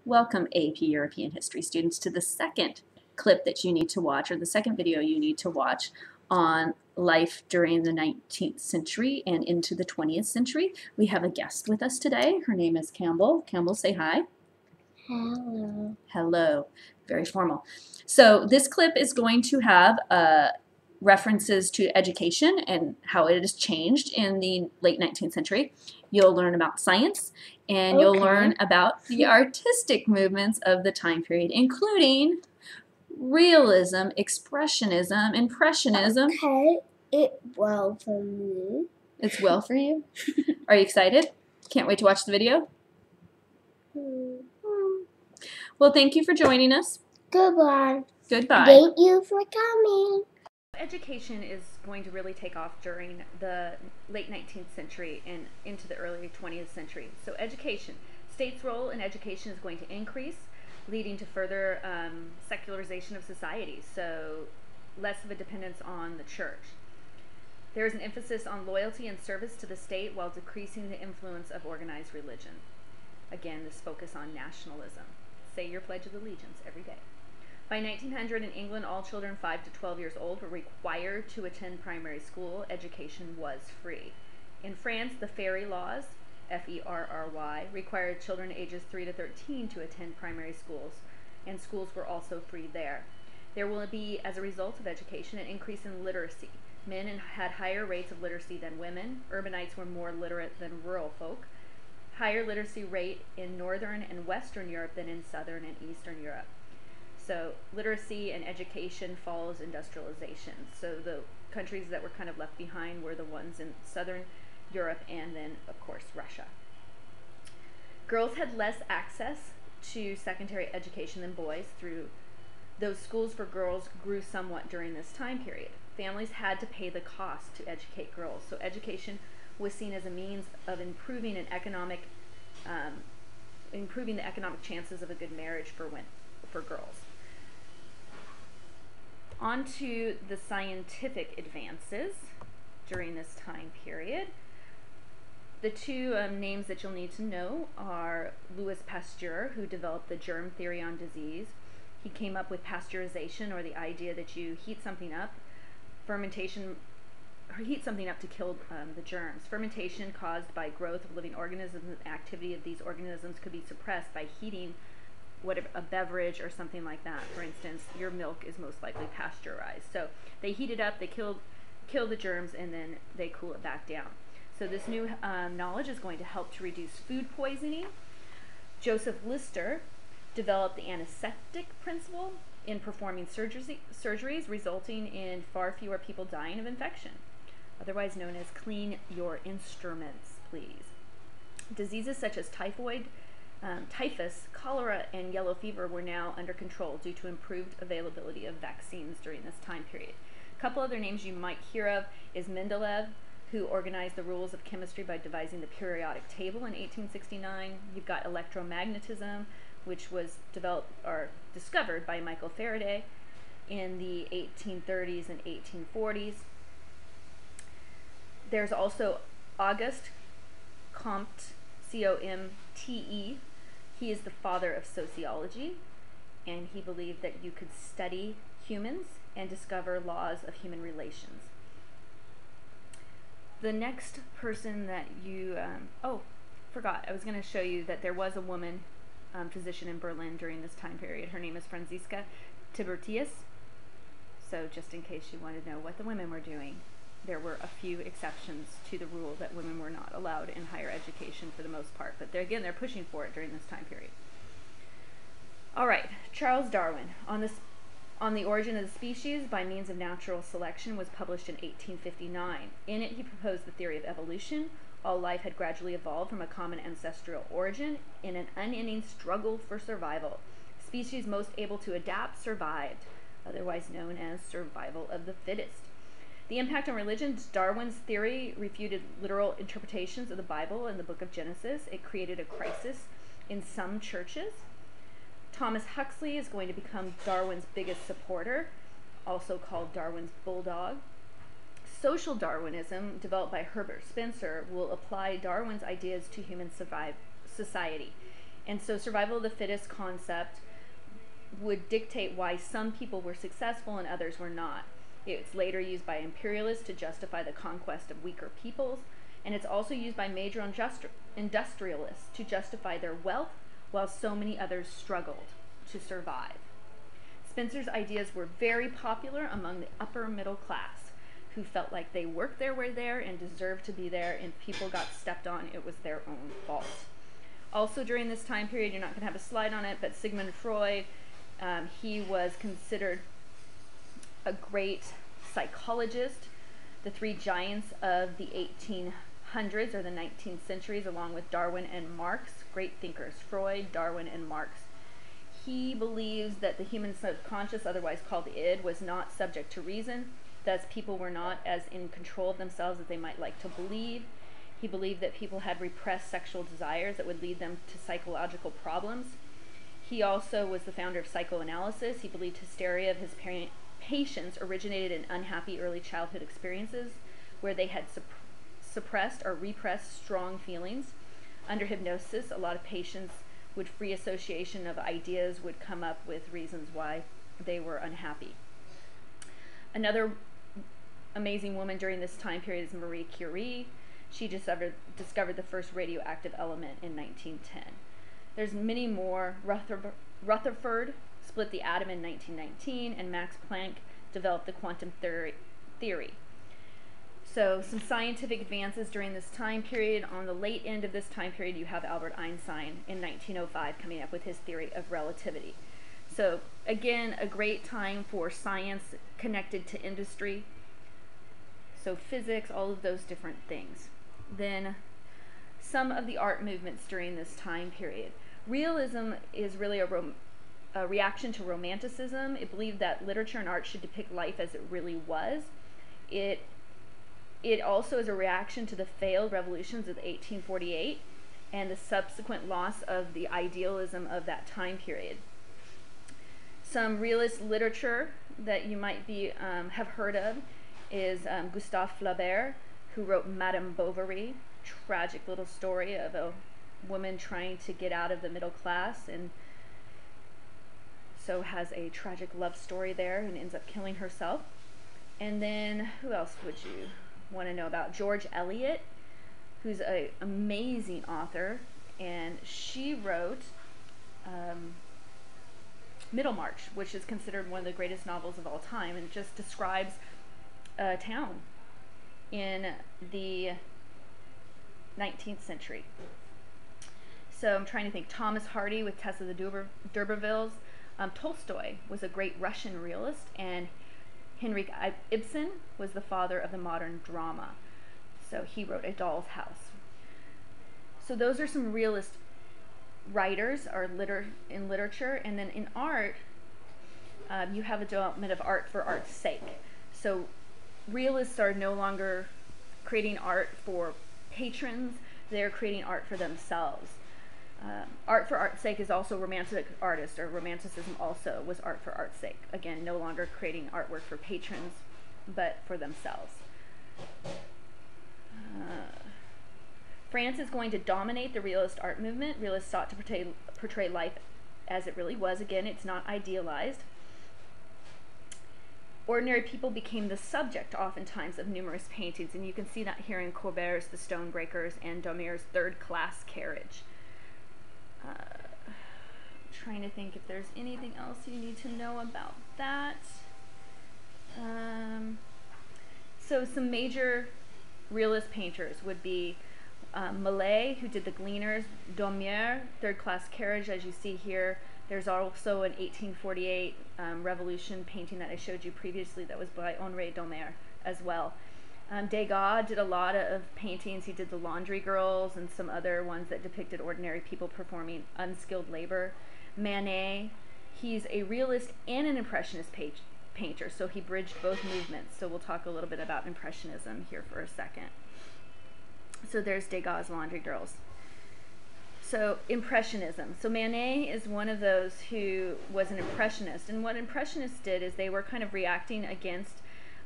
Welcome, AP European History students, to the second clip that you need to watch, or the second video you need to watch on life during the 19th century and into the 20th century. We have a guest with us today. Her name is Campbell. Campbell, say hi. Hello. Hello. Very formal. So this clip is going to have references to education and how it has changed in the late 19th century. You'll learn about science, and you'll learn about the artistic movements of the time period, including realism, expressionism, impressionism. Okay, it's well for me. It's well for you? Are you excited? Can't wait to watch the video? Well, thank you for joining us. Goodbye. Goodbye. Thank you for coming. Education is going to really take off during the late 19th century and into the early 20th century. So education, state's role in education is going to increase, leading to further secularization of society, so less of a dependence on the church. There is an emphasis on loyalty and service to the state while decreasing the influence of organized religion. Again, this focus on nationalism. Say your Pledge of Allegiance every day. By 1900 in England, all children 5 to 12 years old were required to attend primary school. Education was free. In France, the Ferry laws, F-E-R-R-Y, required children ages 3 to 13 to attend primary schools, and schools were also free there. There will be, as a result of education, an increase in literacy. Men had higher rates of literacy than women. Urbanites were more literate than rural folk. Higher literacy rate in Northern and Western Europe than in Southern and Eastern Europe. So literacy and education follows industrialization. So the countries that were kind of left behind were the ones in Southern Europe and then, of course, Russia. Girls had less access to secondary education than boys. Those schools for girls grew somewhat during this time period. Families had to pay the cost to educate girls. So education was seen as a means of improving the economic chances of a good marriage for girls. On to the scientific advances during this time period. The two names that you'll need to know are Louis Pasteur, who developed the germ theory on disease. He came up with pasteurization, or the idea that you heat something up, heat something up to kill the germs. Fermentation caused by growth of living organisms, and the activity of these organisms could be suppressed by heating a beverage or something like that. For instance, your milk is most likely pasteurized. So they heat it up, they kill the germs, and then they cool it back down. So this new knowledge is going to help to reduce food poisoning. Joseph Lister developed the antiseptic principle in performing surgeries, resulting in far fewer people dying of infection, otherwise known as clean your instruments, please. Diseases such as typhus, cholera, and yellow fever were now under control due to improved availability of vaccines during this time period. A couple other names you might hear of is Mendeleev, who organized the rules of chemistry by devising the periodic table in 1869. You've got electromagnetism, which was discovered by Michael Faraday in the 1830s and 1840s. There's also Auguste Comte, C-O-M-T-E. He is the father of sociology, and he believed that you could study humans and discover laws of human relations. The next person that you, forgot, I was going to show you that there was a woman physician in Berlin during this time period. Her name is Franziska Tibertius. So just in case you want to know what the women were doing, there were a few exceptions to the rule that women were not allowed in higher education for the most part. But they're pushing for it during this time period. All right, Charles Darwin, on the Origin of the Species by Means of Natural Selection, was published in 1859. In it, he proposed the theory of evolution. All life had gradually evolved from a common ancestral origin in an unending struggle for survival. Species most able to adapt survived, otherwise known as survival of the fittest. The impact on religion. Darwin's theory refuted literal interpretations of the Bible and the book of Genesis. It created a crisis in some churches. Thomas Huxley is going to become Darwin's biggest supporter, also called Darwin's bulldog. Social Darwinism, developed by Herbert Spencer, will apply Darwin's ideas to human society. And so survival of the fittest concept would dictate why some people were successful and others were not. It's later used by imperialists to justify the conquest of weaker peoples, and it's also used by major industrialists to justify their wealth while so many others struggled to survive. Spencer's ideas were very popular among the upper middle class, who felt like they worked their way there and deserved to be there, and if people got stepped on, it was their own fault. Also during this time period, you're not going to have a slide on it, but Sigmund Freud, he was considered a great psychologist. The three giants of the 1800s or the 19th centuries, along with Darwin and Marx, great thinkers, Freud, Darwin, and Marx. He believes that the human subconscious, otherwise called the id, was not subject to reason, thus people were not as in control of themselves as they might like to believe. He believed that people had repressed sexual desires that would lead them to psychological problems. He also was the founder of psychoanalysis. He believed hysteria of his patients originated in unhappy early childhood experiences where they had suppressed or repressed strong feelings. Under hypnosis, a lot of patients with free association of ideas would come up with reasons why they were unhappy. Another amazing woman during this time period is Marie Curie. She discovered the first radioactive element in 1910. There's many more. Rutherford split the atom in 1919, and Max Planck developed the quantum theory. So some scientific advances during this time period. On the late end of this time period, you have Albert Einstein in 1905 coming up with his theory of relativity. So again, a great time for science connected to industry. So physics, all of those different things. Then some of the art movements during this time period. Realism is really a reaction to Romanticism. It believed that literature and art should depict life as it really was. It also is a reaction to the failed revolutions of 1848 and the subsequent loss of the idealism of that time period. Some realist literature that you might have heard of is Gustave Flaubert, who wrote Madame Bovary, tragic little story of a woman trying to get out of the middle class, and so has a tragic love story there and ends up killing herself. And then who else would you want to know about? George Eliot, who's an amazing author, and she wrote Middlemarch, which is considered one of the greatest novels of all time, and it just describes a town in the 19th century. So I'm trying to think. Thomas Hardy with Tess of the D'Urbervilles. Tolstoy was a great Russian realist, and Henrik Ibsen was the father of the modern drama. So he wrote A Doll's House. So those are some realist writers in literature. And then in art, you have a development of art for art's sake. So realists are no longer creating art for patrons, they're creating art for themselves. Art for art's sake is also romantic artist, or Romanticism also was art for art's sake. Again, no longer creating artwork for patrons, but for themselves. France is going to dominate the realist art movement. Realists sought to portray life as it really was. Again, it's not idealized. Ordinary people became the subject, oftentimes, of numerous paintings, and you can see that here in Courbet's The Stonebreakers and Daumir's Third Class Carriage. Trying to think if there's anything else you need to know about that. So some major realist painters would be Millet, who did The Gleaners, Daumier, Third Class Carriage, as you see here. There's also an 1848 Revolution painting that I showed you previously that was by Henri Daumier as well. Degas did a lot of paintings. He did The Laundry Girls and some other ones that depicted ordinary people performing unskilled labor. Manet, he's a realist and an impressionist painter, so he bridged both movements. So we'll talk a little bit about impressionism here for a second. So there's Degas' Laundry Girls. So impressionism. So Manet is one of those who was an impressionist, and what impressionists did is they were kind of reacting against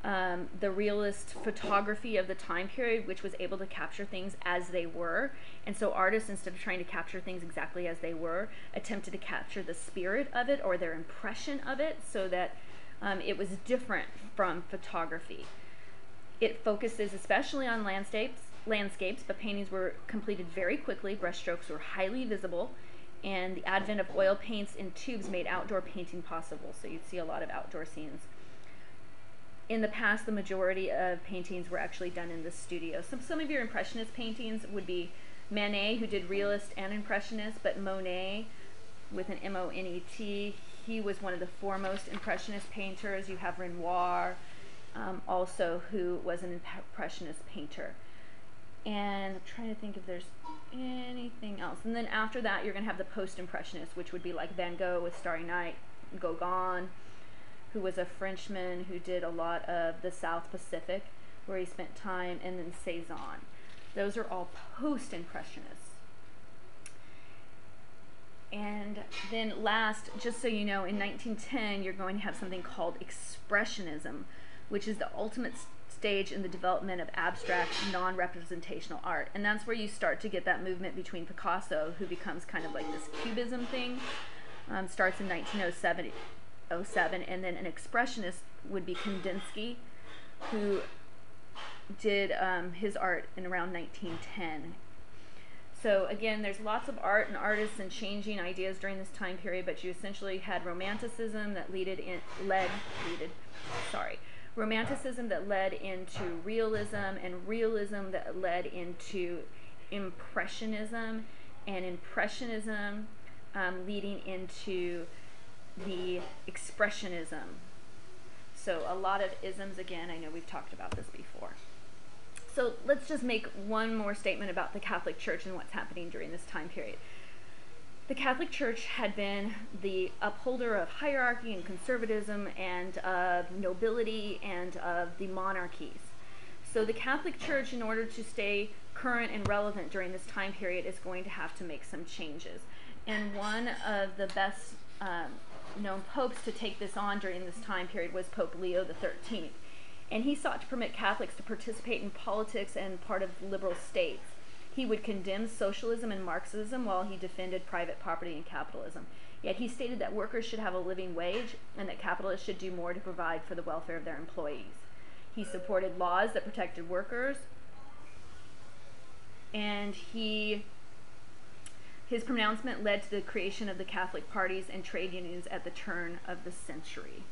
the realist photography of the time period, which was able to capture things as they were. And so artists, instead of trying to capture things exactly as they were, attempted to capture the spirit of it or their impression of it, so that it was different from photography. It focuses especially on landscapes, but paintings were completed very quickly. Brushstrokes were highly visible, and the advent of oil paints in tubes made outdoor painting possible. So you'd see a lot of outdoor scenes. In the past, the majority of paintings were actually done in the studio. Some of your Impressionist paintings would be Manet, who did realist and Impressionist, but Monet, with an M-O-N-E-T, he was one of the foremost Impressionist painters. You have Renoir, also, who was an Impressionist painter. And I'm trying to think if there's anything else. And then after that, you're going to have the Post-Impressionists, which would be like Van Gogh with Starry Night, Gauguin, who was a Frenchman who did a lot of the South Pacific, where he spent time, and then Cezanne. Those are all Post-Impressionists. And then last, just so you know, in 1910, you're going to have something called Expressionism, which is the ultimate stage in the development of abstract, non-representational art. And that's where you start to get that movement between Picasso, who becomes kind of like this Cubism thing, starts in 1907, and then an Expressionist would be Kandinsky, who did his art in around 1910. So again, there's lots of art and artists and changing ideas during this time period, but you essentially had Romanticism that Romanticism that led into Realism, and Realism that led into Impressionism, and Impressionism leading into the Expressionism. So a lot of isms, again, I know we've talked about this before. So let's just make one more statement about the Catholic Church and what's happening during this time period. The Catholic Church had been the upholder of hierarchy and conservatism and of nobility and of the monarchies. So the Catholic Church, in order to stay current and relevant during this time period, is going to have to make some changes. And one of the best known popes to take this on during this time period was Pope Leo XIII. And he sought to permit Catholics to participate in politics and part of liberal states. He would condemn socialism and Marxism while he defended private property and capitalism. Yet he stated that workers should have a living wage and that capitalists should do more to provide for the welfare of their employees. He supported laws that protected workers, and his pronouncement led to the creation of the Catholic parties and trade unions at the turn of the century.